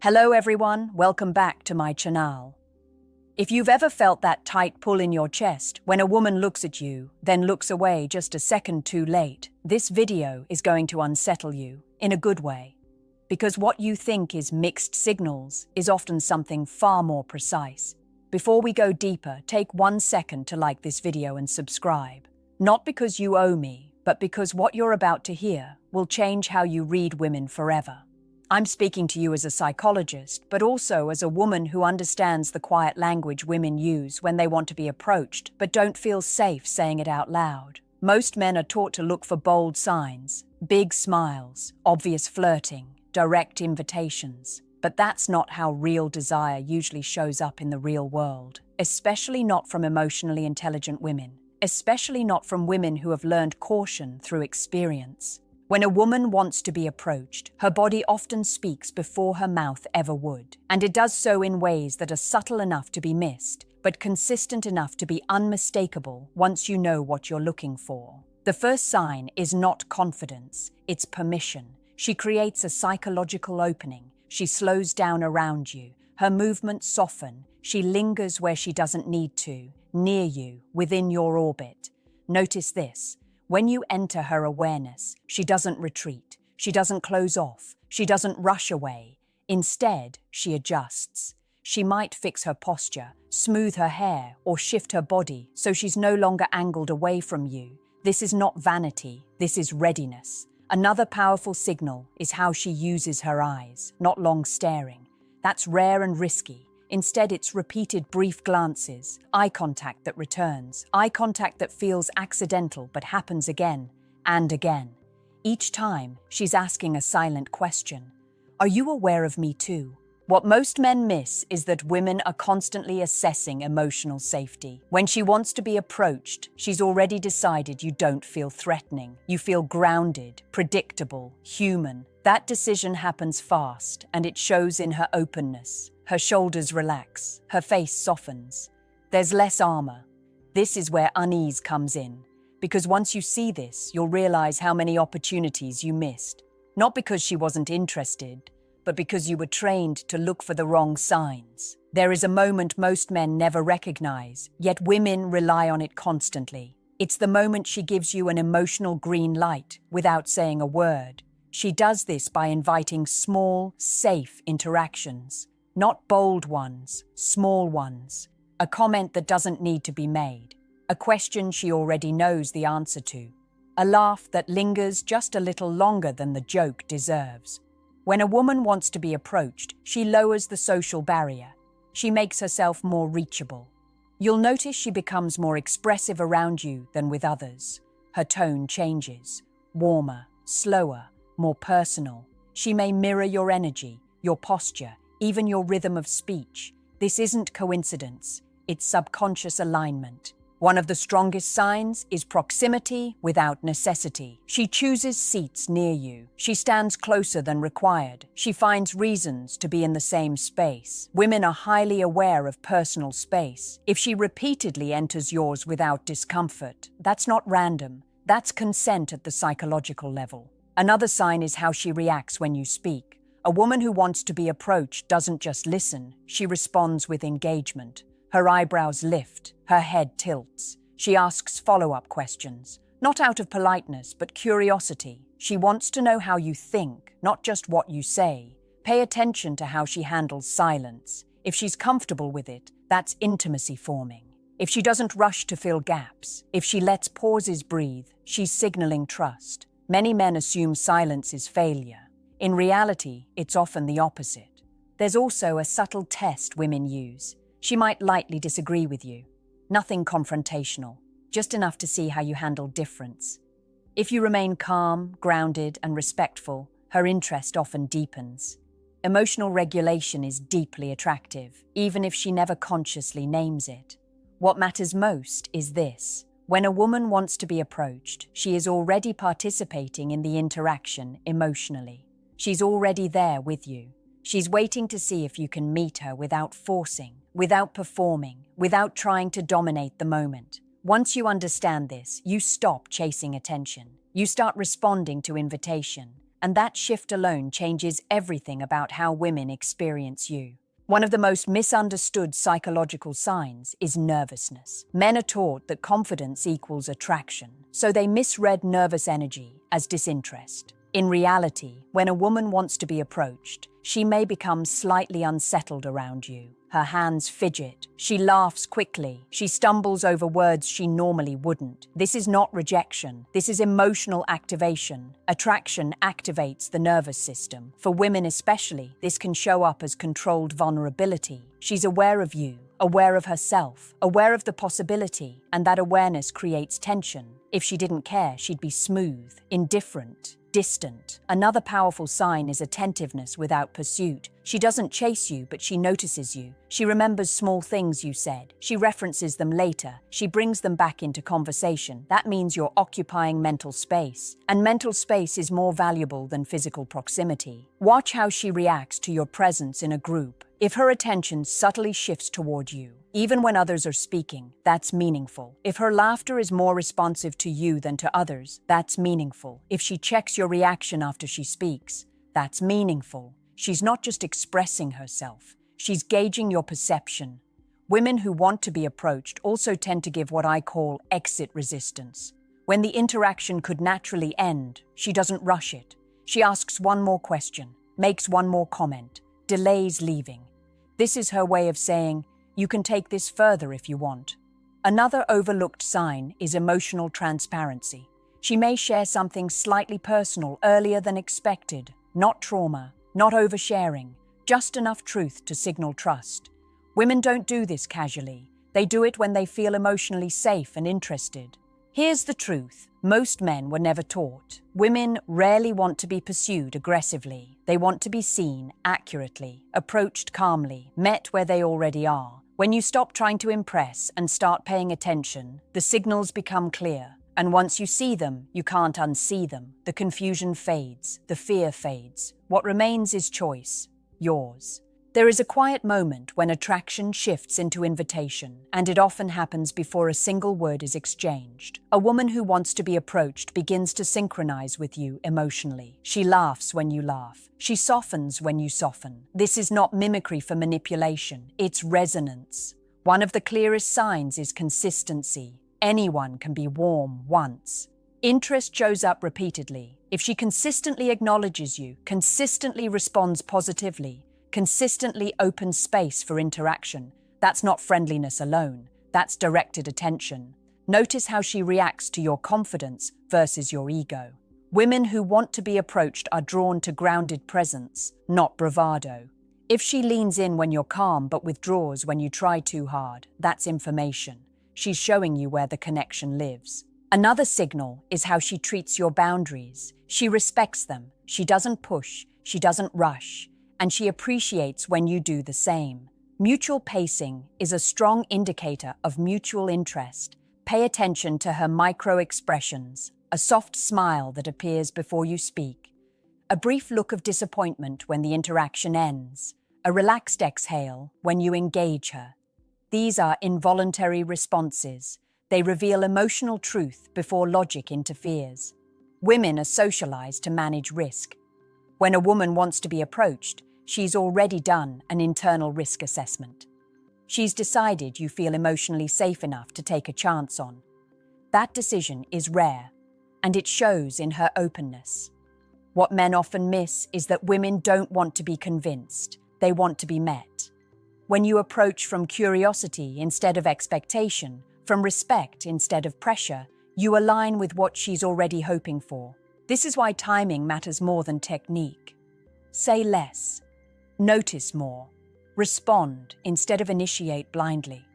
Hello everyone, welcome back to my channel. If you've ever felt that tight pull in your chest when a woman looks at you, then looks away just a second too late, this video is going to unsettle you, in a good way. Because what you think is mixed signals is often something far more precise. Before we go deeper, take 1 second to like this video and subscribe. Not because you owe me, but because what you're about to hear will change how you read women forever. I'm speaking to you as a psychologist, but also as a woman who understands the quiet language women use when they want to be approached, but don't feel safe saying it out loud. Most men are taught to look for bold signs, big smiles, obvious flirting, direct invitations. But that's not how real desire usually shows up in the real world, especially not from emotionally intelligent women, especially not from women who have learned caution through experience. When a woman wants to be approached, her body often speaks before her mouth ever would, and it does so in ways that are subtle enough to be missed, but consistent enough to be unmistakable once you know what you're looking for. The first sign is not confidence, it's permission. She creates a psychological opening. She slows down around you. Her movements soften. She lingers where she doesn't need to, near you, within your orbit. Notice this. When you enter her awareness, she doesn't retreat, she doesn't close off, she doesn't rush away. Instead, she adjusts. She might fix her posture, smooth her hair, or shift her body so she's no longer angled away from you. This is not vanity, this is readiness. Another powerful signal is how she uses her eyes, not long staring. That's rare and risky. Instead, it's repeated brief glances, eye contact that returns, eye contact that feels accidental but happens again and again. Each time, she's asking a silent question. Are you aware of me too? What most men miss is that women are constantly assessing emotional safety. When she wants to be approached, she's already decided you don't feel threatening. You feel grounded, predictable, human. That decision happens fast, and it shows in her openness. Her shoulders relax, her face softens. There's less armor. This is where unease comes in, because once you see this, you'll realize how many opportunities you missed. Not because she wasn't interested, but because you were trained to look for the wrong signs. There is a moment most men never recognize, yet women rely on it constantly. It's the moment she gives you an emotional green light without saying a word. She does this by inviting small, safe interactions. Not bold ones, small ones. A comment that doesn't need to be made. A question she already knows the answer to. A laugh that lingers just a little longer than the joke deserves. When a woman wants to be approached, she lowers the social barrier. She makes herself more reachable. You'll notice she becomes more expressive around you than with others. Her tone changes. Warmer, slower, more personal. She may mirror your energy, your posture, even your rhythm of speech. This isn't coincidence, it's subconscious alignment. One of the strongest signs is proximity without necessity. She chooses seats near you. She stands closer than required. She finds reasons to be in the same space. Women are highly aware of personal space. If she repeatedly enters yours without discomfort, that's not random. That's consent at the psychological level. Another sign is how she reacts when you speak. A woman who wants to be approached doesn't just listen, she responds with engagement. Her eyebrows lift, her head tilts. She asks follow-up questions, not out of politeness, but curiosity. She wants to know how you think, not just what you say. Pay attention to how she handles silence. If she's comfortable with it, that's intimacy forming. If she doesn't rush to fill gaps, if she lets pauses breathe, she's signaling trust. Many men assume silence is failure. In reality, it's often the opposite. There's also a subtle test women use. She might lightly disagree with you. Nothing confrontational, just enough to see how you handle difference. If you remain calm, grounded, and respectful, her interest often deepens. Emotional regulation is deeply attractive, even if she never consciously names it. What matters most is this. When a woman wants to be approached, she is already participating in the interaction emotionally. She's already there with you. She's waiting to see if you can meet her without forcing, without performing, without trying to dominate the moment. Once you understand this, you stop chasing attention. You start responding to invitation. and that shift alone changes everything about how women experience you. One of the most misunderstood psychological signs is nervousness. Men are taught that confidence equals attraction, so they misread nervous energy as disinterest. In reality, when a woman wants to be approached, she may become slightly unsettled around you. Her hands fidget, she laughs quickly, she stumbles over words she normally wouldn't. This is not rejection, this is emotional activation. Attraction activates the nervous system. For women especially, this can show up as controlled vulnerability. She's aware of you, aware of herself, aware of the possibility, and that awareness creates tension. If she didn't care, she'd be smooth, indifferent, distant. Another powerful sign is attentiveness without pursuit. She doesn't chase you, but she notices you. She remembers small things you said. She references them later. She brings them back into conversation. That means you're occupying mental space. And mental space is more valuable than physical proximity. Watch how she reacts to your presence in a group. If her attention subtly shifts toward you, even when others are speaking, that's meaningful. If her laughter is more responsive to you than to others, that's meaningful. If she checks your reaction after she speaks, that's meaningful. She's not just expressing herself, she's gauging your perception. Women who want to be approached also tend to give what I call exit resistance. When the interaction could naturally end, she doesn't rush it. She asks one more question, makes one more comment, delays leaving. This is her way of saying, you can take this further if you want. Another overlooked sign is emotional transparency. She may share something slightly personal earlier than expected, not trauma, not oversharing, just enough truth to signal trust. Women don't do this casually. They do it when they feel emotionally safe and interested. Here's the truth. Most men were never taught. Women rarely want to be pursued aggressively. They want to be seen accurately, approached calmly, met where they already are. When you stop trying to impress and start paying attention, the signals become clear. And once you see them, you can't unsee them. The confusion fades, the fear fades. What remains is choice, yours. There is a quiet moment when attraction shifts into invitation, and it often happens before a single word is exchanged. A woman who wants to be approached begins to synchronize with you emotionally. She laughs when you laugh. She softens when you soften. This is not mimicry for manipulation, it's resonance. One of the clearest signs is consistency. Anyone can be warm once. Interest shows up repeatedly. If she consistently acknowledges you, consistently responds positively, consistently opens space for interaction, that's not friendliness alone, that's directed attention. Notice how she reacts to your confidence versus your ego. Women who want to be approached are drawn to grounded presence, not bravado. If she leans in when you're calm but withdraws when you try too hard, that's information. She's showing you where the connection lives. Another signal is how she treats your boundaries. She respects them. She doesn't push. She doesn't rush. And she appreciates when you do the same. Mutual pacing is a strong indicator of mutual interest. Pay attention to her micro-expressions, a soft smile that appears before you speak, a brief look of disappointment when the interaction ends, a relaxed exhale when you engage her. These are involuntary responses. They reveal emotional truth before logic interferes. Women are socialized to manage risk. When a woman wants to be approached, she's already done an internal risk assessment. She's decided you feel emotionally safe enough to take a chance on. That decision is rare, and it shows in her openness. What men often miss is that women don't want to be convinced, they want to be met. When you approach from curiosity instead of expectation, from respect instead of pressure, you align with what she's already hoping for. This is why timing matters more than technique. Say less. Notice more. Respond instead of initiate blindly.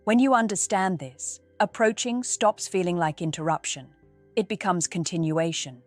When you understand this, approaching stops feeling like interruption. It becomes continuation.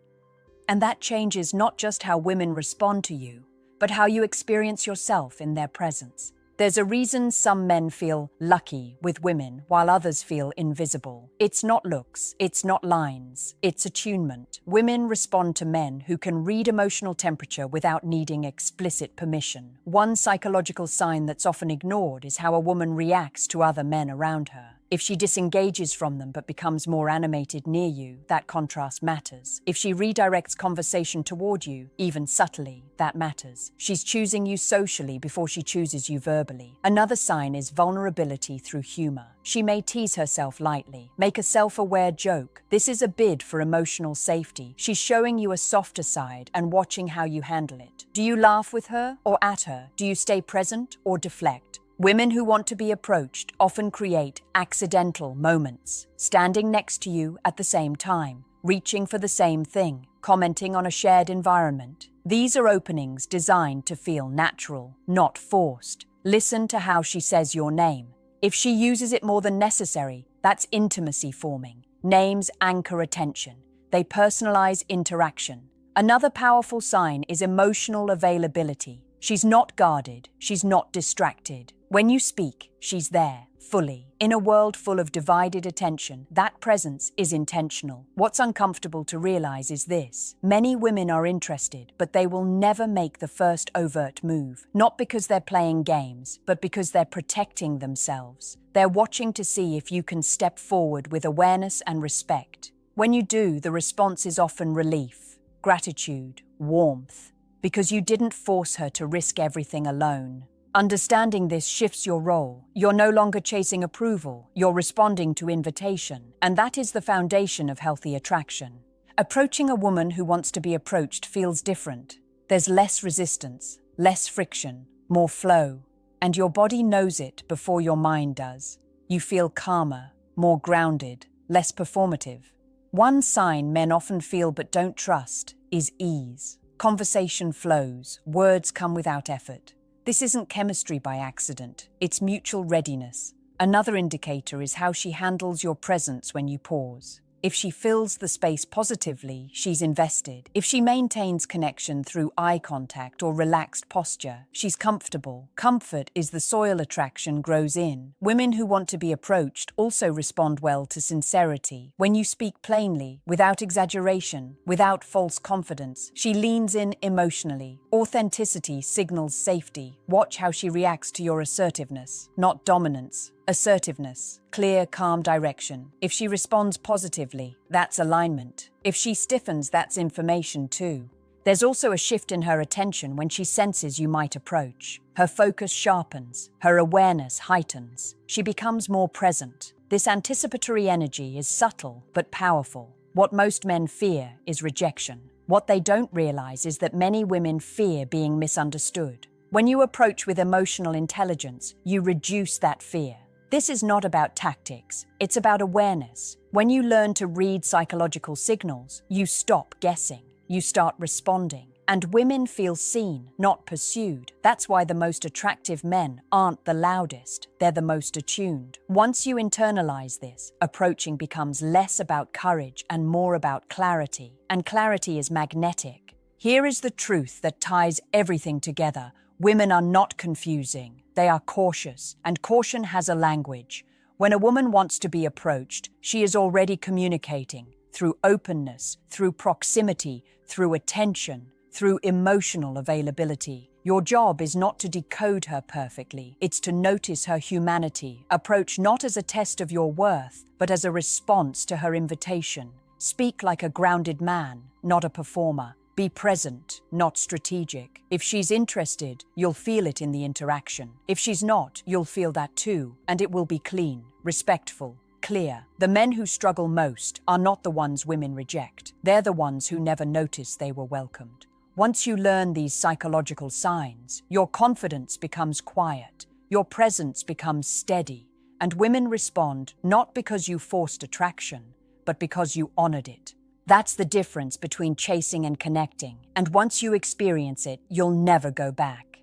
And that changes not just how women respond to you, but how you experience yourself in their presence. There's a reason some men feel lucky with women while others feel invisible. It's not looks, it's not lines, it's attunement. Women respond to men who can read emotional temperature without needing explicit permission. One psychological sign that's often ignored is how a woman reacts to other men around her. If she disengages from them but becomes more animated near you, that contrast matters. If she redirects conversation toward you, even subtly, that matters. She's choosing you socially before she chooses you verbally. Another sign is vulnerability through humor. She may tease herself lightly, make a self-aware joke. This is a bid for emotional safety. She's showing you a softer side and watching how you handle it. Do you laugh with her or at her? Do you stay present or deflect? Women who want to be approached often create accidental moments, standing next to you at the same time, reaching for the same thing, commenting on a shared environment. These are openings designed to feel natural, not forced. Listen to how she says your name. If she uses it more than necessary, that's intimacy forming. Names anchor attention. They personalize interaction. Another powerful sign is emotional availability. She's not guarded. She's not distracted. When you speak, she's there, fully. In a world full of divided attention, that presence is intentional. What's uncomfortable to realize is this: many women are interested, but they will never make the first overt move. Not because they're playing games, but because they're protecting themselves. They're watching to see if you can step forward with awareness and respect. When you do, the response is often relief, gratitude, warmth, because you didn't force her to risk everything alone. Understanding this shifts your role. You're no longer chasing approval, you're responding to invitation, and that is the foundation of healthy attraction. Approaching a woman who wants to be approached feels different. There's less resistance, less friction, more flow, and your body knows it before your mind does. You feel calmer, more grounded, less performative. One sign men often feel but don't trust is ease. Conversation flows, words come without effort. This isn't chemistry by accident, it's mutual readiness. Another indicator is how she handles your presence when you pause. If she fills the space positively, she's invested. If she maintains connection through eye contact or relaxed posture, she's comfortable. Comfort is the soil attraction grows in. Women who want to be approached also respond well to sincerity. When you speak plainly, without exaggeration, without false confidence, she leans in emotionally. Authenticity signals safety. Watch how she reacts to your assertiveness, not dominance. Assertiveness, clear, calm direction. If she responds positively, that's alignment. If she stiffens, that's information too. There's also a shift in her attention when she senses you might approach. Her focus sharpens, her awareness heightens. She becomes more present. This anticipatory energy is subtle but powerful. What most men fear is rejection. What they don't realize is that many women fear being misunderstood. When you approach with emotional intelligence, you reduce that fear. This is not about tactics, it's about awareness. When you learn to read psychological signals, you stop guessing, you start responding. And women feel seen, not pursued. That's why the most attractive men aren't the loudest, they're the most attuned. Once you internalize this, approaching becomes less about courage and more about clarity. And clarity is magnetic. Here is the truth that ties everything together. Women are not confusing. They are cautious, and caution has a language. When a woman wants to be approached, she is already communicating through openness, through proximity, through attention, through emotional availability. Your job is not to decode her perfectly, it's to notice her humanity. Approach not as a test of your worth, but as a response to her invitation. Speak like a grounded man, not a performer. Be present, not strategic. If she's interested, you'll feel it in the interaction. If she's not, you'll feel that too, and it will be clean, respectful, clear. The men who struggle most are not the ones women reject. They're the ones who never noticed they were welcomed. Once you learn these psychological signs, your confidence becomes quiet, your presence becomes steady, and women respond not because you forced attraction, but because you honored it. That's the difference between chasing and connecting, and once you experience it, you'll never go back.